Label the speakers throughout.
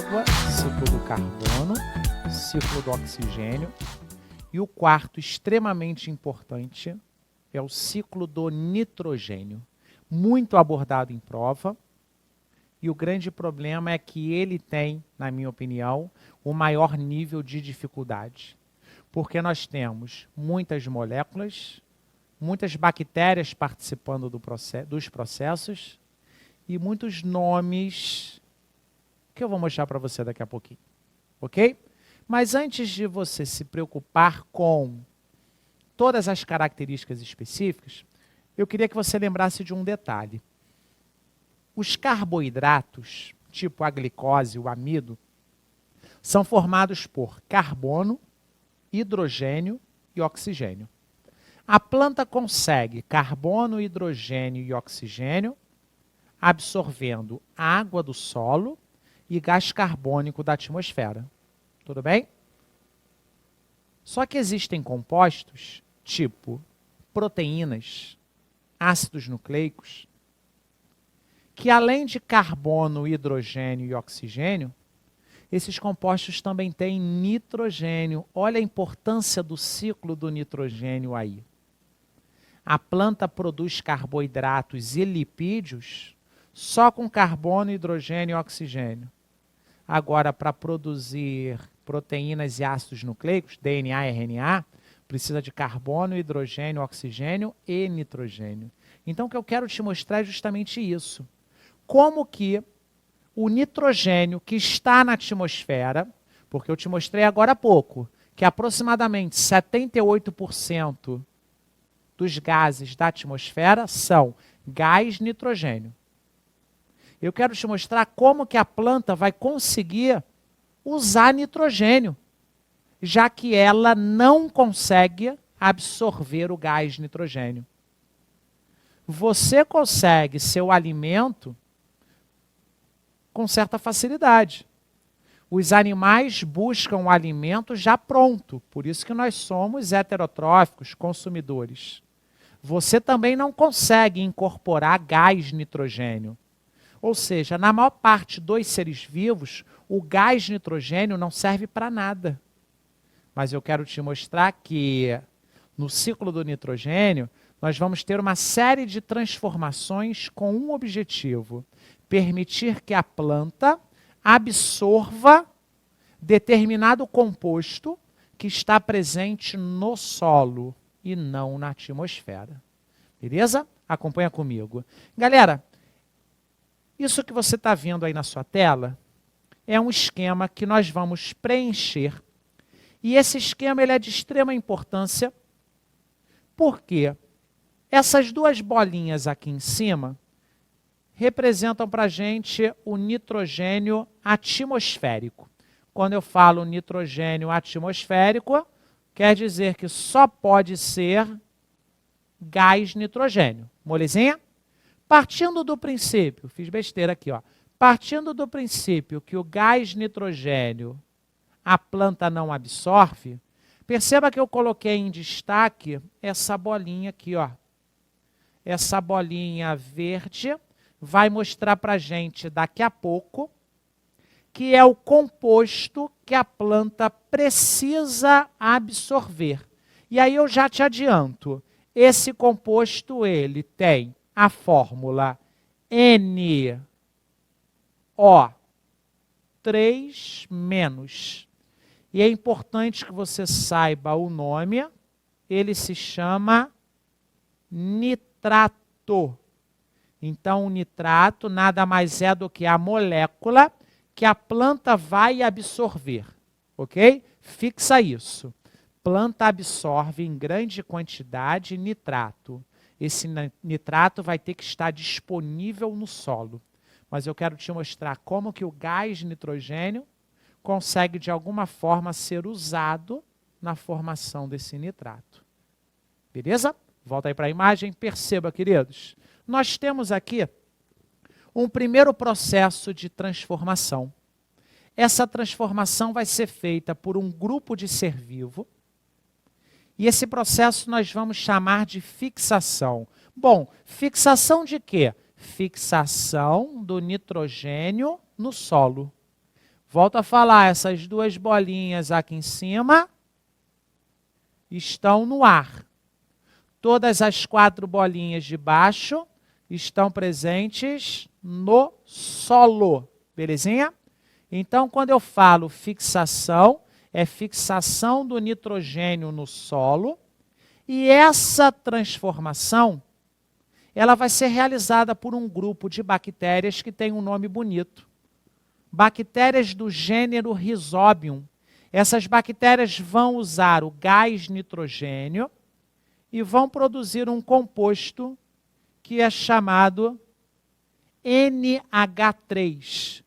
Speaker 1: água, ciclo do carbono, ciclo do oxigênio. E o quarto, extremamente importante, é o ciclo do nitrogênio. Muito abordado em prova. E o grande problema é que ele tem, na minha opinião, o maior nível de dificuldade. Porque nós temos muitas moléculas, muitas bactérias participando dos processos e muitos nomes que eu vou mostrar para você daqui a pouquinho. Ok? Mas antes de você se preocupar com todas as características específicas, eu queria que você lembrasse de um detalhe. Os carboidratos, tipo a glicose, o amido, são formados por carbono, hidrogênio e oxigênio. A planta consegue carbono, hidrogênio e oxigênio absorvendo água do solo e gás carbônico da atmosfera. Tudo bem? Só que existem compostos, tipo proteínas, ácidos nucleicos, que além de carbono, hidrogênio e oxigênio, esses compostos também têm nitrogênio. Olha a importância do ciclo do nitrogênio aí. A planta produz carboidratos e lipídios só com carbono, hidrogênio e oxigênio. Agora, para produzir proteínas e ácidos nucleicos, DNA e RNA, precisa de carbono, hidrogênio, oxigênio e nitrogênio. Então, o que eu quero te mostrar é justamente isso. Como que o nitrogênio que está na atmosfera, porque eu te mostrei agora há pouco, que aproximadamente 78% dos gases da atmosfera são gás nitrogênio. Eu quero te mostrar como que a planta vai conseguir usar nitrogênio, já que ela não consegue absorver o gás nitrogênio. Você consegue seu alimento com certa facilidade. Os animais buscam o alimento já pronto, por isso que nós somos heterotróficos, consumidores. Você também não consegue incorporar gás nitrogênio. Ou seja, na maior parte dos seres vivos, o gás nitrogênio não serve para nada. Mas eu quero te mostrar que no ciclo do nitrogênio, nós vamos ter uma série de transformações com um objetivo: permitir que a planta absorva determinado composto que está presente no solo e não na atmosfera. Beleza? Acompanha comigo. Galera, isso que você está vendo aí na sua tela é um esquema que nós vamos preencher. E esse esquema ele é de extrema importância, porque essas duas bolinhas aqui em cima representam para a gente o nitrogênio atmosférico. Quando eu falo nitrogênio atmosférico, quer dizer que só pode ser gás nitrogênio. Molezinha? Partindo do princípio, fiz besteira aqui, ó. Partindo do princípio que o gás nitrogênio a planta não absorve, perceba que eu coloquei em destaque essa bolinha aqui, ó. Essa bolinha verde vai mostrar para a gente daqui a pouco que é o composto que a planta precisa absorver. E aí eu já te adianto, esse composto ele tem a fórmula NO3-. E é importante que você saiba o nome, ele se chama nitrato. Então, o nitrato nada mais é do que a molécula que a planta vai absorver, ok? Fixa isso. Planta absorve em grande quantidade nitrato. Esse nitrato vai ter que estar disponível no solo. Mas eu quero te mostrar como que o gás nitrogênio consegue, de alguma forma, ser usado na formação desse nitrato. Beleza? Volta aí para a imagem. Perceba, queridos. Nós temos aqui um primeiro processo de transformação. Essa transformação vai ser feita por um grupo de ser vivo. E esse processo nós vamos chamar de fixação. Bom, fixação de quê? Fixação do nitrogênio no solo. Volto a falar, essas duas bolinhas aqui em cima estão no ar. Todas as 4 bolinhas de baixo estão presentes no solo. Belezinha? Então, quando eu falo fixação, é fixação do nitrogênio no solo. E essa transformação, ela vai ser realizada por um grupo de bactérias que tem um nome bonito. Bactérias do gênero Rhizobium. Essas bactérias vão usar o gás nitrogênio e vão produzir um composto que é chamado NH3.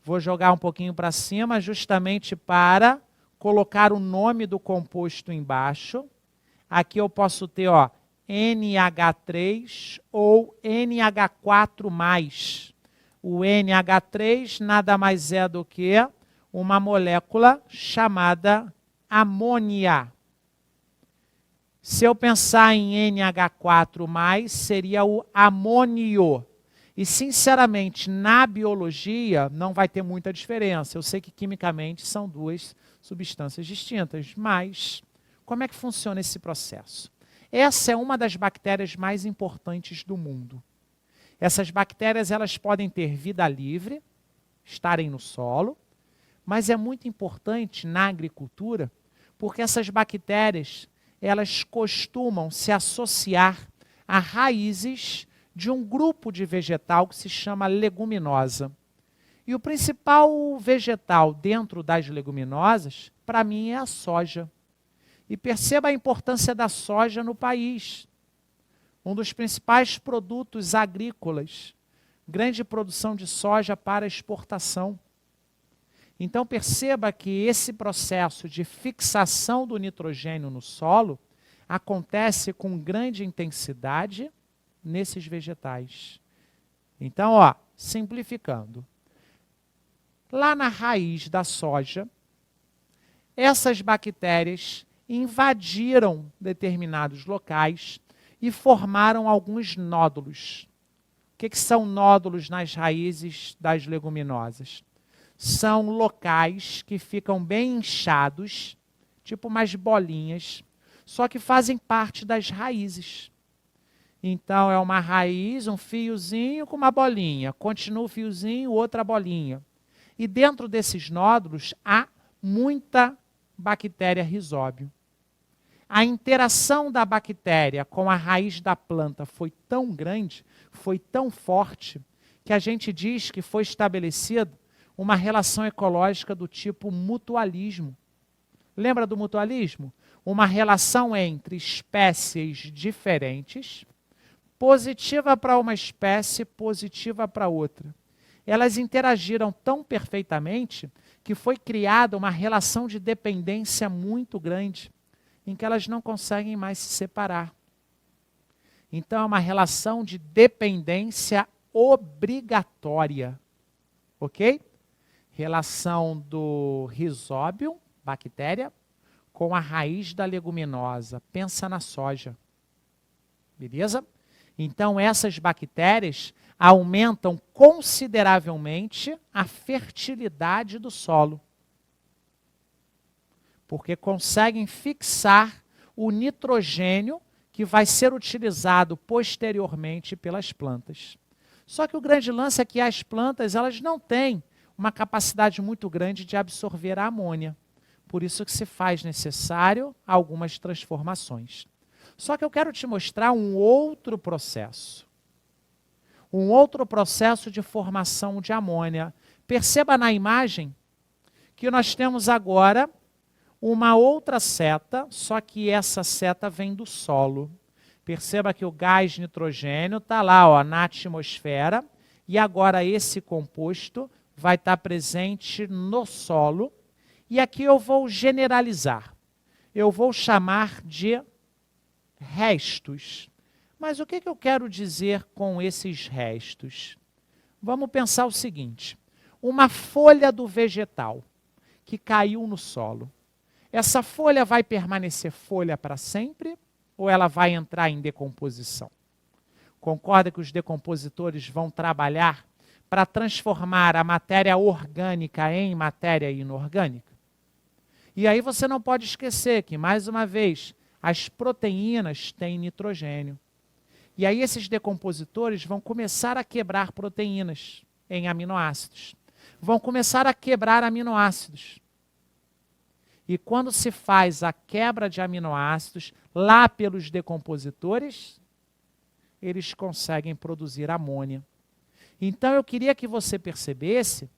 Speaker 1: Vou jogar um pouquinho para cima justamente para colocar o nome do composto embaixo. Aqui eu posso ter, ó, NH3 ou NH4+. O NH3 nada mais é do que uma molécula chamada amônia. Se eu pensar em NH4+, seria o amônio. E, sinceramente, na biologia não vai ter muita diferença. Eu sei que quimicamente são 2 substâncias distintas, mas como é que funciona esse processo? Essa é uma das bactérias mais importantes do mundo. Essas bactérias, elas podem ter vida livre, estarem no solo, mas é muito importante na agricultura, porque essas bactérias, elas costumam se associar a raízes de um grupo de vegetal que se chama leguminosa. E o principal vegetal dentro das leguminosas, para mim, é a soja. E perceba a importância da soja no país. Um dos principais produtos agrícolas, grande produção de soja para exportação. Então perceba que esse processo de fixação do nitrogênio no solo acontece com grande intensidade nesses vegetais. Então, ó, simplificando. Lá na raiz da soja, essas bactérias invadiram determinados locais e formaram alguns nódulos. O que são nódulos nas raízes das leguminosas? São locais que ficam bem inchados, tipo umas bolinhas, só que fazem parte das raízes. Então é uma raiz, um fiozinho com uma bolinha, continua o fiozinho, outra bolinha. E dentro desses nódulos há muita bactéria Rhizobium. A interação da bactéria com a raiz da planta foi tão grande, foi tão forte, que a gente diz que foi estabelecida uma relação ecológica do tipo mutualismo. Lembra do mutualismo? Uma relação entre espécies diferentes, positiva para uma espécie, positiva para outra. Elas interagiram tão perfeitamente que foi criada uma relação de dependência muito grande, em que elas não conseguem mais se separar. Então é uma relação de dependência obrigatória. Ok? Relação do Rhizobium, bactéria, com a raiz da leguminosa. Pensa na soja. Beleza? Então essas bactérias aumentam consideravelmente a fertilidade do solo. Porque conseguem fixar o nitrogênio que vai ser utilizado posteriormente pelas plantas. Só que o grande lance é que as plantas, elas não têm uma capacidade muito grande de absorver a amônia. Por isso que se faz necessário algumas transformações. Só que eu quero te mostrar um outro processo. Um outro processo de formação de amônia. Perceba na imagem que nós temos agora uma outra seta, só que essa seta vem do solo. Perceba que o gás nitrogênio está lá, ó, na atmosfera, e agora esse composto vai estar presente no solo. E aqui eu vou generalizar. Eu vou chamar de restos. Mas o que eu quero dizer com esses restos? Vamos pensar o seguinte. Uma folha do vegetal que caiu no solo. Essa folha vai permanecer folha para sempre ou ela vai entrar em decomposição? Concorda que os decompositores vão trabalhar para transformar a matéria orgânica em matéria inorgânica? E aí você não pode esquecer que, mais uma vez, as proteínas têm nitrogênio. E aí esses decompositores vão começar a quebrar proteínas em aminoácidos. Vão começar a quebrar aminoácidos. E quando se faz a quebra de aminoácidos, lá pelos decompositores, eles conseguem produzir amônia. Então eu queria que você percebesse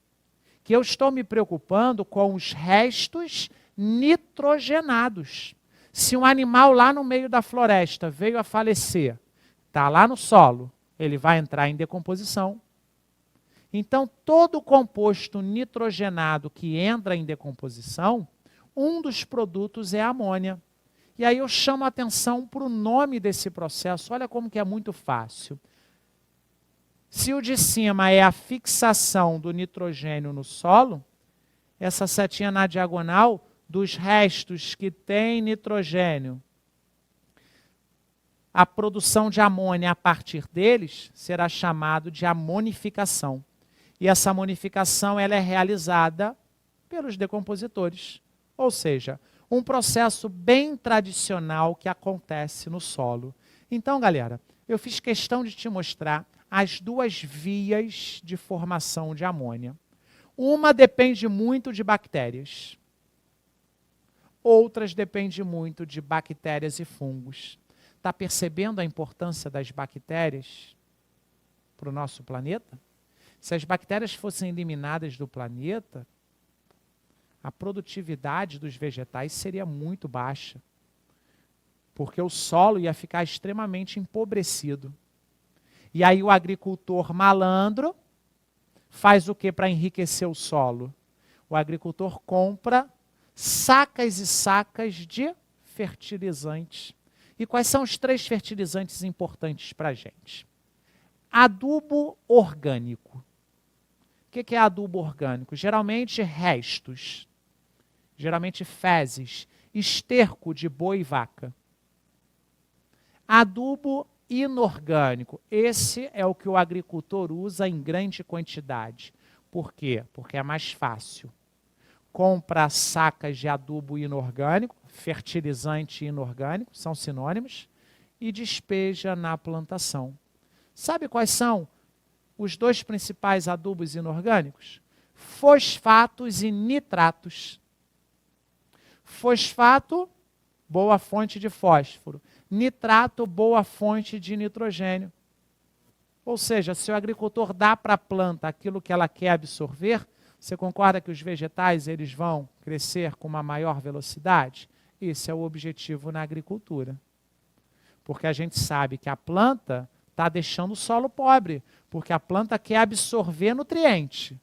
Speaker 1: que eu estou me preocupando com os restos nitrogenados. Se um animal lá no meio da floresta veio a falecer, está lá no solo, ele vai entrar em decomposição. Então, todo composto nitrogenado que entra em decomposição, um dos produtos é a amônia. E aí eu chamo a atenção para o nome desse processo. Olha como que é muito fácil. Se o de cima é a fixação do nitrogênio no solo, essa setinha na diagonal dos restos que têm nitrogênio, a produção de amônia a partir deles será chamado de amonificação. E essa amonificação ela é realizada pelos decompositores. Ou seja, um processo bem tradicional que acontece no solo. Então, galera, eu fiz questão de te mostrar as duas vias de formação de amônia. Uma depende muito de bactérias. Outras dependem muito de bactérias e fungos. Está percebendo a importância das bactérias para o nosso planeta? Se as bactérias fossem eliminadas do planeta, a produtividade dos vegetais seria muito baixa, porque o solo ia ficar extremamente empobrecido. E aí o agricultor malandro faz o que para enriquecer o solo? O agricultor compra sacas e sacas de fertilizantes. E quais são os 3 fertilizantes importantes para a gente? Adubo orgânico. O que é adubo orgânico? Geralmente restos, geralmente fezes, esterco de boi e vaca. Adubo inorgânico. Esse é o que o agricultor usa em grande quantidade. Por quê? Porque é mais fácil. Compra sacas de adubo inorgânico, fertilizante inorgânico, são sinônimos, e despeja na plantação. Sabe quais são os 2 principais adubos inorgânicos? Fosfatos e nitratos. Fosfato, boa fonte de fósforo. Nitrato, boa fonte de nitrogênio. Ou seja, se o agricultor dá para a planta aquilo que ela quer absorver, você concorda que os vegetais eles vão crescer com uma maior velocidade? Esse é o objetivo na agricultura. Porque a gente sabe que a planta está deixando o solo pobre, porque a planta quer absorver nutriente.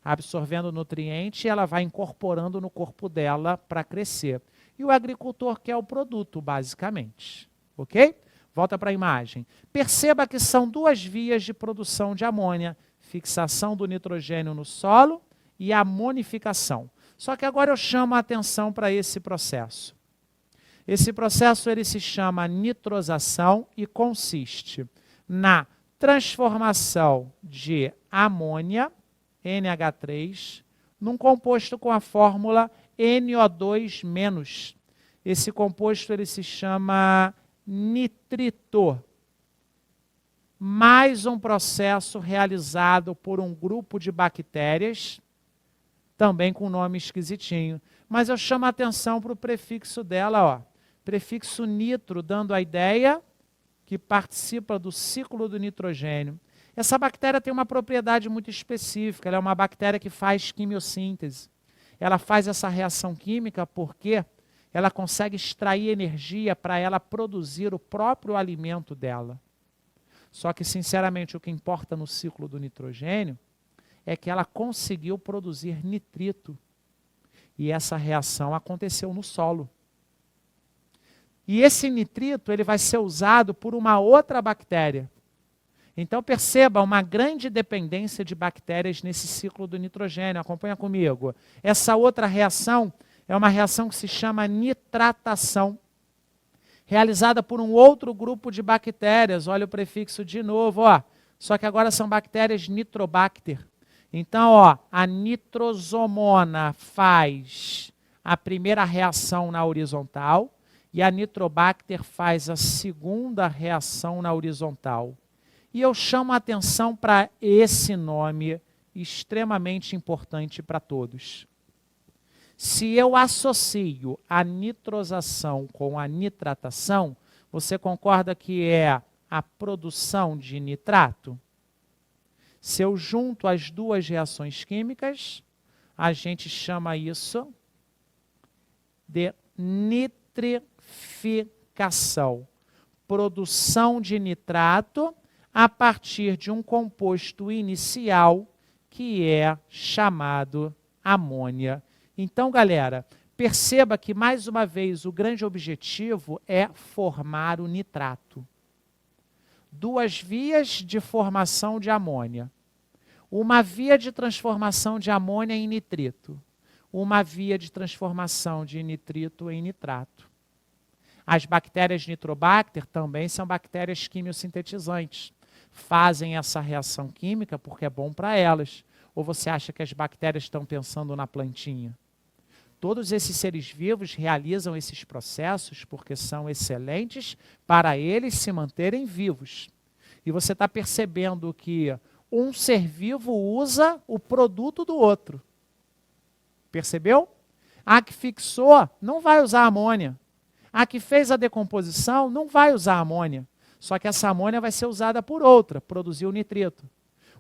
Speaker 1: Absorvendo nutriente, ela vai incorporando no corpo dela para crescer. E o agricultor quer o produto, basicamente. Ok? Volta para a imagem. Perceba que são 2 vias de produção de amônia. Fixação do nitrogênio no solo e amonificação. Só que agora eu chamo a atenção para esse processo. Esse processo ele se chama nitrosação e consiste na transformação de amônia, NH3, num composto com a fórmula NO2-. Esse composto ele se chama nitrito. Mais um processo realizado por um grupo de bactérias, também com nome esquisitinho. Mas eu chamo a atenção para o prefixo dela, ó. Prefixo nitro, dando a ideia que participa do ciclo do nitrogênio. Essa bactéria tem uma propriedade muito específica, ela é uma bactéria que faz quimiossíntese. Ela faz essa reação química porque ela consegue extrair energia para ela produzir o próprio alimento dela. Só que, sinceramente, o que importa no ciclo do nitrogênio é que ela conseguiu produzir nitrito. E essa reação aconteceu no solo. E esse nitrito ele vai ser usado por uma outra bactéria. Então, perceba uma grande dependência de bactérias nesse ciclo do nitrogênio. Acompanha comigo. Essa outra reação é uma reação que se chama nitratação, realizada por um outro grupo de bactérias. Olha o prefixo de novo, ó. Só que agora são bactérias Nitrobacter. Então, ó, a nitrosomona faz a primeira reação na horizontal e a Nitrobacter faz a segunda reação na horizontal. E eu chamo a atenção para esse nome extremamente importante para todos. Se eu associo a nitrosação com a nitratação, você concorda que é a produção de nitrato? Se eu junto as duas reações químicas, a gente chama isso de nitrificação. Produção de nitrato a partir de um composto inicial que é chamado amônia. Então, galera, perceba que, mais uma vez, o grande objetivo é formar o nitrato. Duas vias de formação de amônia. Uma via de transformação de amônia em nitrito. Uma via de transformação de nitrito em nitrato. As bactérias Nitrobacter também são bactérias quimiosintetizantes. Fazem essa reação química porque é bom para elas. Ou você acha que as bactérias estão pensando na plantinha? Todos esses seres vivos realizam esses processos porque são excelentes para eles se manterem vivos. E você está percebendo que um ser vivo usa o produto do outro. Percebeu? A que fixou não vai usar amônia. A que fez a decomposição não vai usar amônia. Só que essa amônia vai ser usada por outra, produzir o nitrito.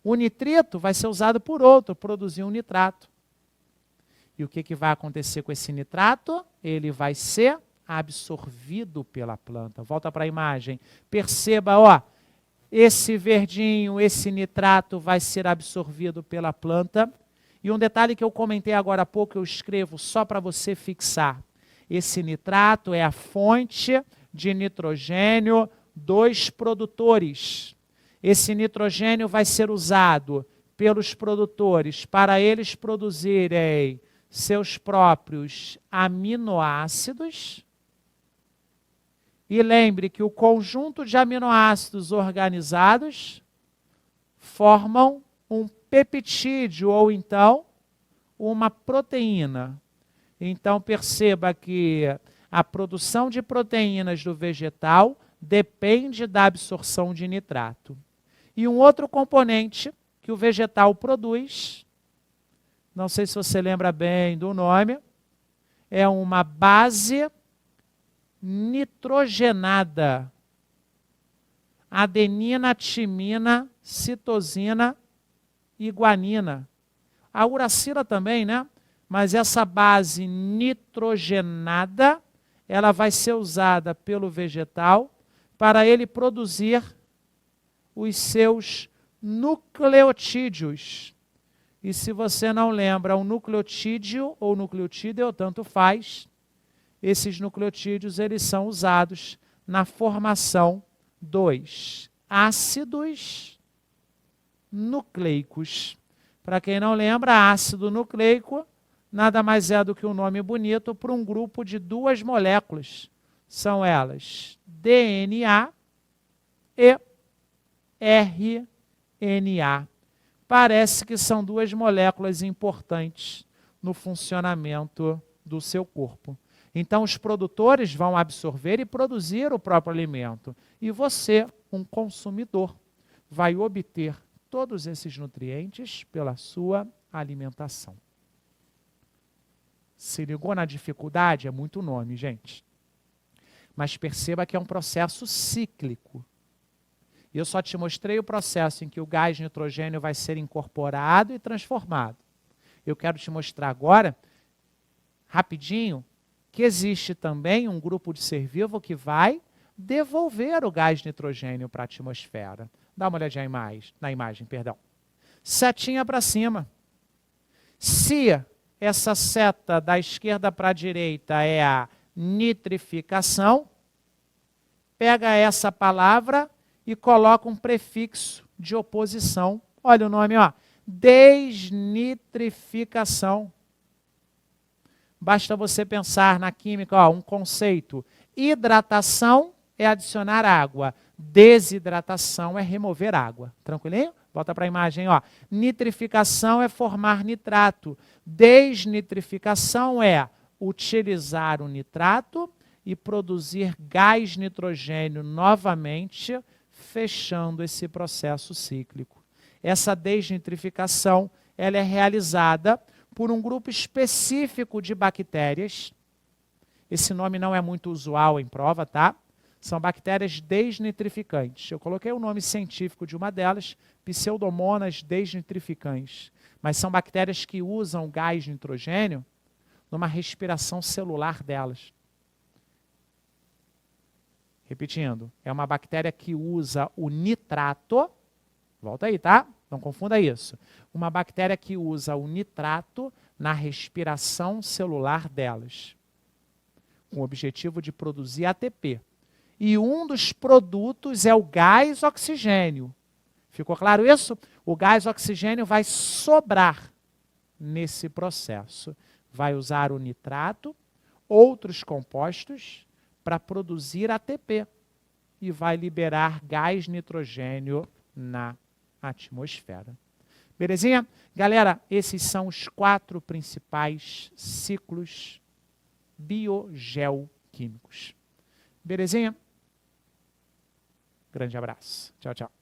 Speaker 1: O nitrito vai ser usado por outro, produzir um nitrato. E o que vai acontecer com esse nitrato? Ele vai ser absorvido pela planta. Volta para a imagem. Perceba, ó, esse verdinho, esse nitrato vai ser absorvido pela planta. E um detalhe que eu comentei agora há pouco, eu escrevo só para você fixar. Esse nitrato é a fonte de nitrogênio dos produtores. Esse nitrogênio vai ser usado pelos produtores para eles produzirem seus próprios aminoácidos. E lembre que o conjunto de aminoácidos organizados formam um peptídeo ou então uma proteína. Então perceba que a produção de proteínas do vegetal depende da absorção de nitrato. E um outro componente que o vegetal produz, não sei se você lembra bem do nome, é uma base nitrogenada. Adenina, timina, citosina e guanina. A uracila também, né? Mas essa base nitrogenada, ela vai ser usada pelo vegetal para ele produzir os seus nucleotídeos. E se você não lembra, um nucleotídeo ou nucleotídeo, tanto faz, esses nucleotídeos eles são usados na formação dos ácidos nucleicos. Para quem não lembra, ácido nucleico nada mais é do que um nome bonito para um grupo de duas moléculas. São elas DNA e RNA. Parece que são duas moléculas importantes no funcionamento do seu corpo. Então, os produtores vão absorver e produzir o próprio alimento. E você, um consumidor, vai obter todos esses nutrientes pela sua alimentação. Se ligou na dificuldade? É muito nome, gente. Mas perceba que é um processo cíclico. E eu só te mostrei o processo em que o gás nitrogênio vai ser incorporado e transformado. Eu quero te mostrar agora, rapidinho, que existe também um grupo de ser vivo que vai devolver o gás nitrogênio para a atmosfera. Dá uma olhadinha na imagem, perdão. Setinha para cima. Se essa seta da esquerda para a direita é a nitrificação, pega essa palavra e coloca um prefixo de oposição. Olha o nome, ó, desnitrificação. Basta você pensar na química, ó, um conceito. Hidratação é adicionar água. Desidratação é remover água. Tranquilinho? Volta para a imagem, ó. Nitrificação é formar nitrato. Desnitrificação é utilizar o nitrato e produzir gás nitrogênio novamente, fechando esse processo cíclico. Essa desnitrificação, ela é realizada por um grupo específico de bactérias. Esse nome não é muito usual em prova, tá? São bactérias desnitrificantes. Eu coloquei o nome científico de uma delas, Pseudomonas desnitrificans. Mas são bactérias que usam gás nitrogênio numa respiração celular delas. Repetindo, é uma bactéria que usa o nitrato, volta aí, tá? Não confunda isso. Uma bactéria que usa o nitrato na respiração celular delas, com o objetivo de produzir ATP. E um dos produtos é o gás oxigênio. Ficou claro isso? O gás oxigênio vai sobrar nesse processo. Vai usar o nitrato, outros compostos, para produzir ATP. E vai liberar gás nitrogênio na atmosfera. Belezinha? Galera, esses são os 4 principais ciclos biogeoquímicos. Belezinha? Grande abraço. Tchau, tchau.